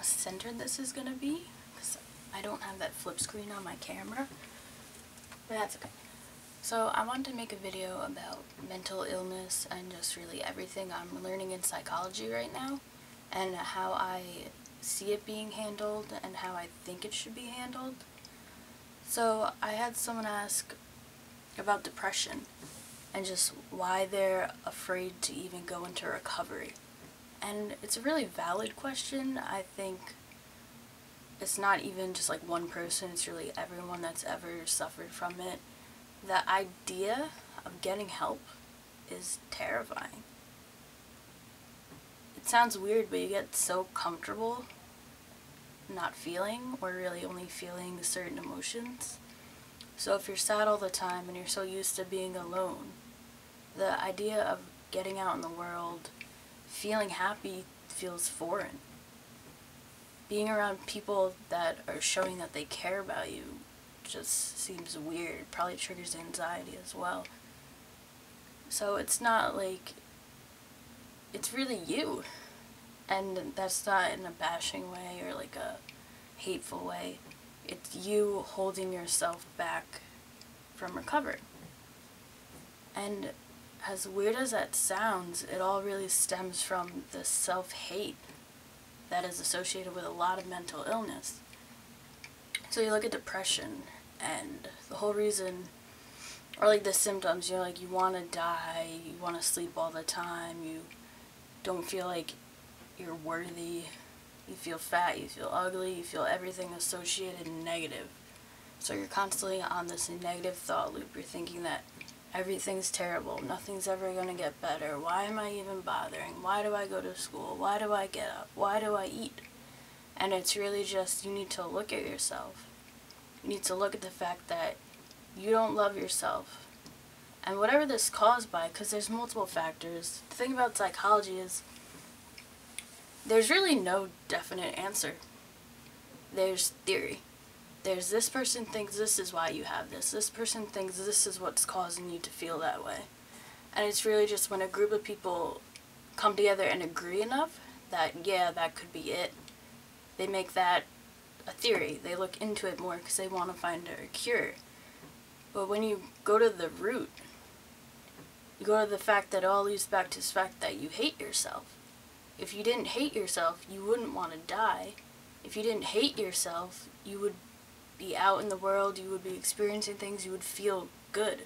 centered this is gonna be, because I don't have that flip screen on my camera, but that's okay. So I wanted to make a video about mental illness and just really everything I'm learning in psychology right now, and how I see it being handled and how I think it should be handled. So I had someone ask about depression and just why they're afraid to even go into recovery. And it's a really valid question. I think it's not even just like one person, it's really everyone that's ever suffered from it. The idea of getting help is terrifying. It sounds weird, but you get so comfortable not feeling, or really only feeling certain emotions. So if you're sad all the time and you're so used to being alone, the idea of getting out in the world, feeling happy, feels foreign. Being around people that are showing that they care about you just seems weird. Probably triggers anxiety as well. So it's not like, it's really you. And that's not in a bashing way or like a hateful way. It's you holding yourself back from recovering. And as weird as that sounds, it all really stems from the self-hate that is associated with a lot of mental illness. So you look at depression, and the whole reason, or like the symptoms, you're like, you want to die, you want to sleep all the time, you don't feel like you're worthy, you feel fat, you feel ugly, you feel everything associated and negative. So you're constantly on this negative thought loop. You're thinking that everything's terrible, nothing's ever going to get better, why am I even bothering, why do I go to school, why do I get up, why do I eat? And it's really just, you need to look at yourself. You need to look at the fact that you don't love yourself. And whatever this is caused by, because there's multiple factors, the thing about psychology is there's really no definite answer. There's theory. There's this person thinks this is why you have this. This person thinks this is what's causing you to feel that way. And it's really just when a group of people come together and agree enough that, yeah, that could be it, they make that a theory. They look into it more because they want to find a cure. But when you go to the root, you go to the fact that it all leads back to the fact that you hate yourself. If you didn't hate yourself, you wouldn't want to die. If you didn't hate yourself, you would be out in the world, you would be experiencing things, you would feel good.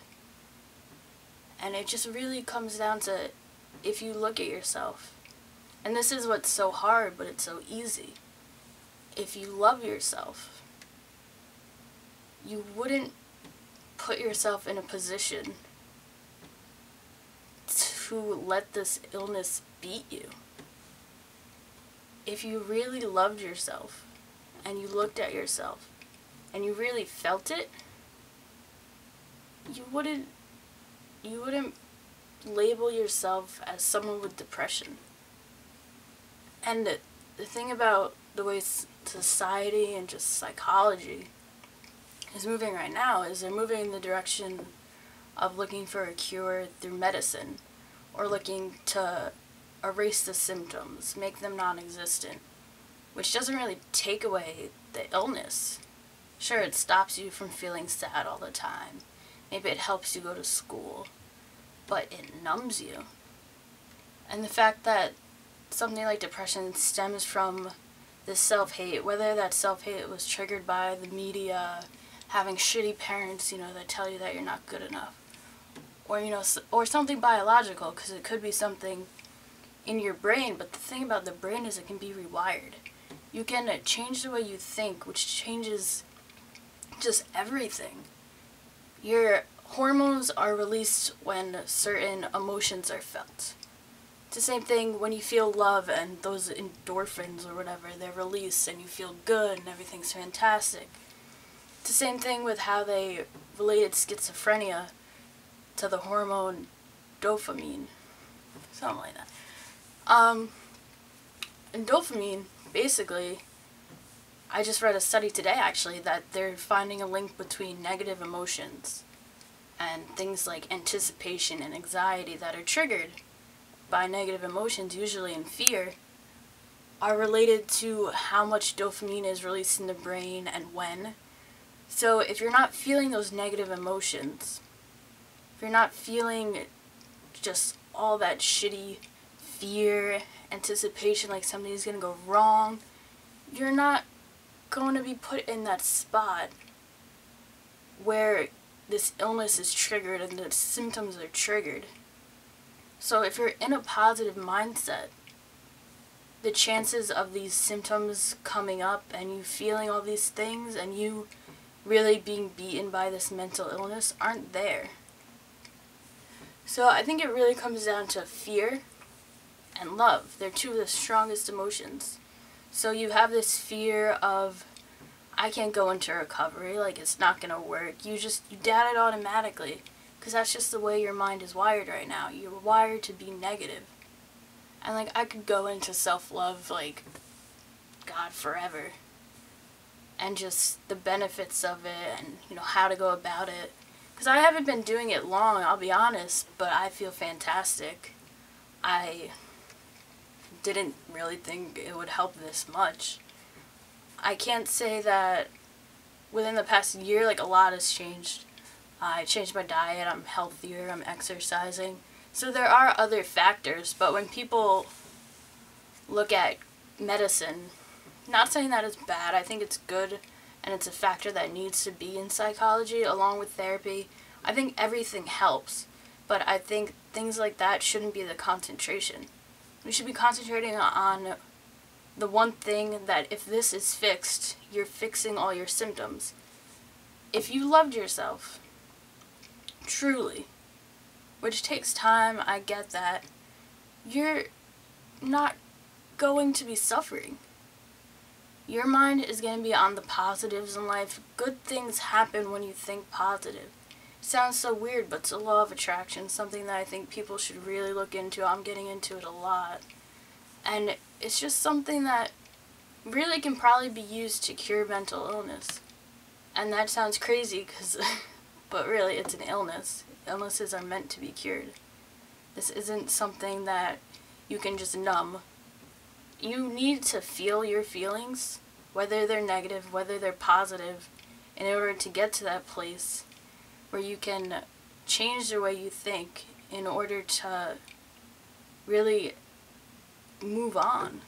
And it just really comes down to, if you look at yourself, and this is what's so hard, but it's so easy. If you love yourself, you wouldn't put yourself in a position to let this illness beat you. If you really loved yourself, and you looked at yourself, and you really felt it, you wouldn't label yourself as someone with depression. And the thing about the way society and just psychology is moving right now is they're moving in the direction of looking for a cure through medicine, or looking to erase the symptoms, make them non-existent, which doesn't really take away the illness. Sure, it stops you from feeling sad all the time. Maybe it helps you go to school, but it numbs you. And the fact that something like depression stems from this self-hate, whether that self-hate was triggered by the media, having shitty parents, that tell you that you're not good enough, or, or something biological, because it could be something in your brain. But the thing about the brain is it can be rewired. You can change the way you think, which changes just everything. Your hormones are released when certain emotions are felt. It's the same thing when you feel love and those endorphins or whatever, they're released and you feel good and everything's fantastic. It's the same thing with how they related schizophrenia to the hormone dopamine. Something like that. And dopamine, basically, I just read a study today actually that they're finding a link between negative emotions and things like anticipation and anxiety that are triggered by negative emotions, usually in fear, are related to how much dopamine is released in the brain and when. So if you're not feeling those negative emotions, if you're not feeling just all that shitty fear, anticipation like something's gonna go wrong, you're not going to be put in that spot where this illness is triggered and the symptoms are triggered. So if you're in a positive mindset, the chances of these symptoms coming up and you feeling all these things and you really being beaten by this mental illness aren't there. So I think it really comes down to fear and love. They're two of the strongest emotions. So you have this fear of, I can't go into recovery, like it's not going to work. You doubt it automatically because that's just the way your mind is wired right now. You're wired to be negative. And like I could go into self-love like God forever and just the benefits of it and how to go about it. Because I haven't been doing it long, I'll be honest, but I feel fantastic. I didn't really think it would help this much. I can't say that within the past year, like a lot has changed. I changed my diet, I'm healthier, I'm exercising. So there are other factors, but when people look at medicine, not saying that it's bad, I think it's good and it's a factor that needs to be in psychology along with therapy. I think everything helps, but I think things like that shouldn't be the concentration. We should be concentrating on the one thing that if this is fixed, you're fixing all your symptoms. If you loved yourself, truly, which takes time, I get that, you're not going to be suffering. Your mind is going to be on the positives in life. Good things happen when you think positive. It sounds so weird, but it's a law of attraction, something that I think people should really look into. I'm getting into it a lot. And it's just something that really can probably be used to cure mental illness. And that sounds crazy, but really it's an illness. Illnesses are meant to be cured. This isn't something that you can just numb. You need to feel your feelings, whether they're negative, whether they're positive, in order to get to that place where you can change the way you think in order to really move on.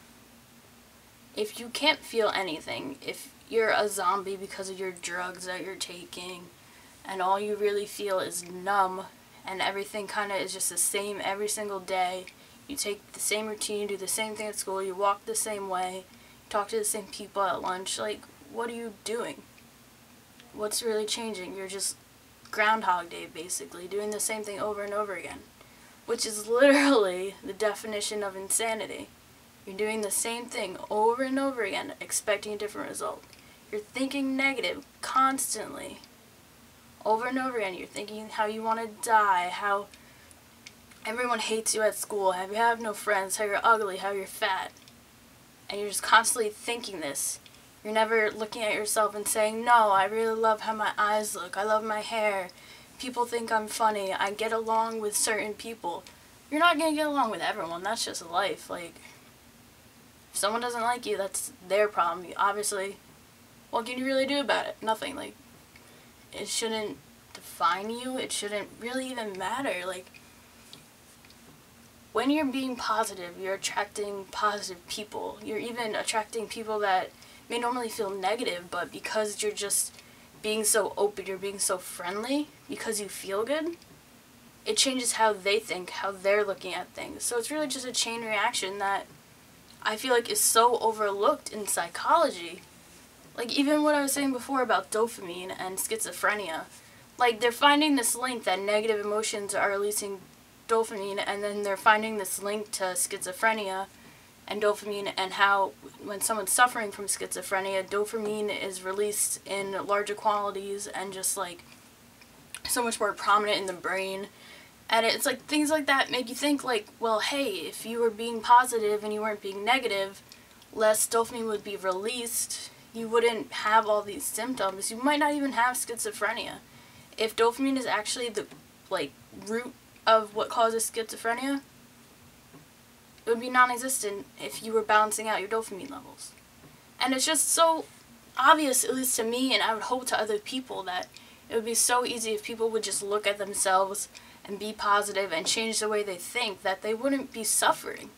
If you can't feel anything, if you're a zombie because of your drugs that you're taking, and all you really feel is numb, and everything kind of is just the same every single day, you take the same routine, do the same thing at school, you walk the same way, talk to the same people at lunch, like, what are you doing? What's really changing? You're just Groundhog Day, basically, doing the same thing over and over again, which is literally the definition of insanity. You're doing the same thing over and over again, expecting a different result. You're thinking negative constantly. Over and over again, you're thinking how you want to die, how everyone hates you at school, how you have no friends, how you're ugly, how you're fat. And you're just constantly thinking this. You're never looking at yourself and saying, no, I really love how my eyes look, I love my hair, people think I'm funny, I get along with certain people. You're not going to get along with everyone, that's just life. Like, if someone doesn't like you, that's their problem. Obviously, what can you really do about it? Nothing. Like, it shouldn't define you, it shouldn't really even matter. Like, when you're being positive, you're attracting positive people. You're even attracting people that may normally feel negative, but because you're just being so open, you're being so friendly, because you feel good, it changes how they think, how they're looking at things. So it's really just a chain reaction that I feel like is so overlooked in psychology. Like, even what I was saying before about dopamine and schizophrenia, like, they're finding this link that negative emotions are releasing dopamine, and then they're finding this link to schizophrenia and dopamine, and how when someone's suffering from schizophrenia, dopamine is released in larger quantities and just like so much more prominent in the brain. And it's like things like that make you think like, well, hey, if you were being positive and you weren't being negative, less dopamine would be released. You wouldn't have all these symptoms. You might not even have schizophrenia. If dopamine is actually the like root of what causes schizophrenia, it would be non-existent if you were balancing out your dopamine levels. And it's just so obvious, at least to me, and I would hope to other people, that it would be so easy if people would just look at themselves and be positive and change the way they think, that they wouldn't be suffering.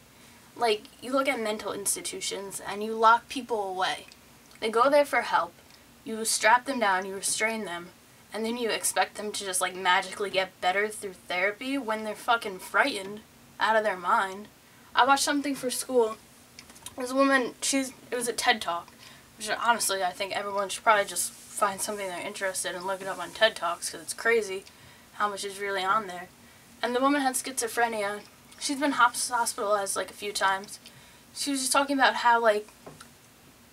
Like, you look at mental institutions and you lock people away. They go there for help, you strap them down, you restrain them, and then you expect them to just like magically get better through therapy when they're fucking frightened out of their mind. I watched something for school. This woman, it was a TED Talk, which honestly I think everyone should probably just find something they're interested in and look it up on TED Talks, because it's crazy how much is really on there. And the woman had schizophrenia. She's been hospitalized like a few times. She was just talking about how like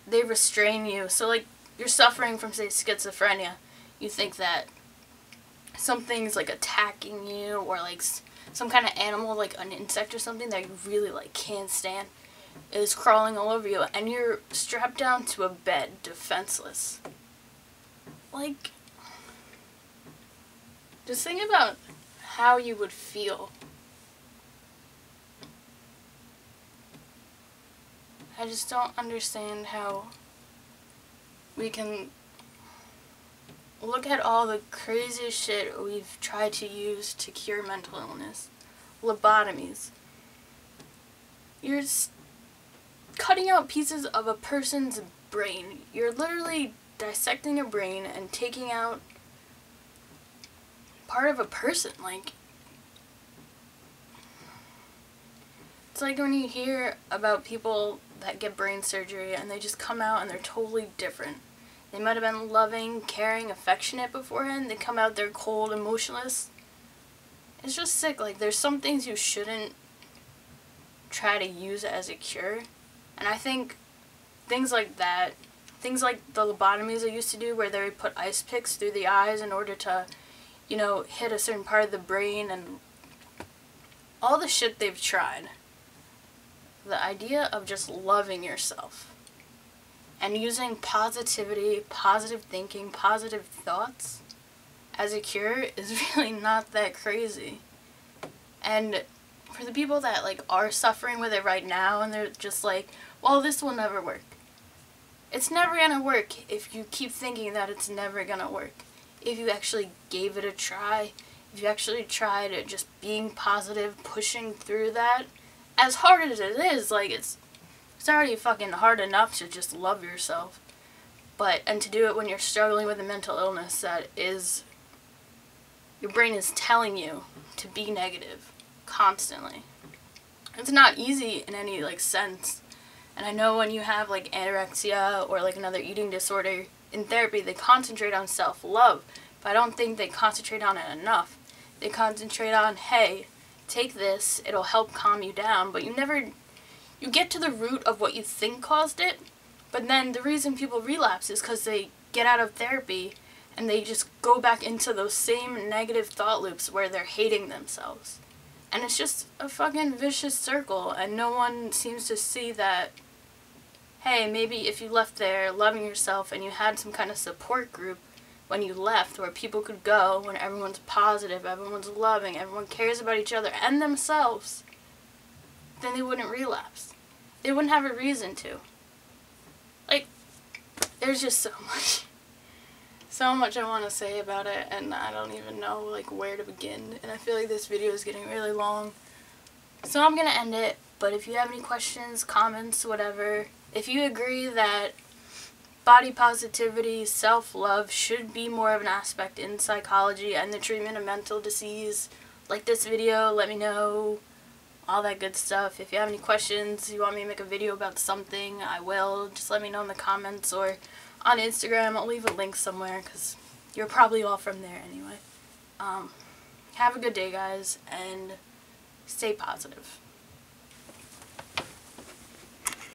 they restrain you. So like you're suffering from, say, schizophrenia. You think that something's like attacking you, or like some kind of animal, like an insect or something that you really like can't stand, is crawling all over you, and you're strapped down to a bed, defenseless. Like, just think about how you would feel. I just don't understand how we can look at all the craziest shit we've tried to use to cure mental illness. Lobotomies. You're cutting out pieces of a person's brain. You're literally dissecting a brain and taking out part of a person. Like, it's like when you hear about people that get brain surgery and they just come out and they're totally different. They might have been loving, caring, affectionate beforehand. They come out, they're cold, emotionless. It's just sick. Like, there's some things you shouldn't try to use as a cure. And I think things like that, things like the lobotomies they used to do, where they would put ice picks through the eyes in order to, you know, hit a certain part of the brain, and all the shit they've tried. The idea of just loving yourself and using positivity, positive thinking, positive thoughts as a cure is really not that crazy. And for the people that like are suffering with it right now and they're just like, well, this will never work. It's never gonna work if you keep thinking that it's never gonna work. If you actually gave it a try, if you actually tried it, just being positive, pushing through that, as hard as it is, like, it's already fucking hard enough to just love yourself. And to do it when you're struggling with a mental illness that is, your brain is telling you to be negative constantly. It's not easy in any, like, sense. And I know when you have, like, anorexia or, like, another eating disorder, in therapy they concentrate on self-love, but I don't think they concentrate on it enough. They concentrate on, hey, take this, it'll help calm you down, but you get to the root of what you think caused it, but then the reason people relapse is because they get out of therapy and they just go back into those same negative thought loops where they're hating themselves. And it's just a fucking vicious circle, and no one seems to see that, hey, maybe if you left there loving yourself and you had some kind of support group when you left where people could go when everyone's positive, everyone's loving, everyone cares about each other and themselves, then they wouldn't relapse. They wouldn't have a reason to. Like, there's just so much I want to say about it, and I don't even know, like, where to begin, and I feel like this video is getting really long, so I'm gonna end it. But if you have any questions, comments, whatever, if you agree that body positivity, self-love should be more of an aspect in psychology and the treatment of mental disease, like this video, let me know, all that good stuff. If you have any questions, you want me to make a video about something, I will. Just let me know in the comments or on Instagram. I'll leave a link somewhere because you're probably all from there anyway. Have a good day, guys, and stay positive.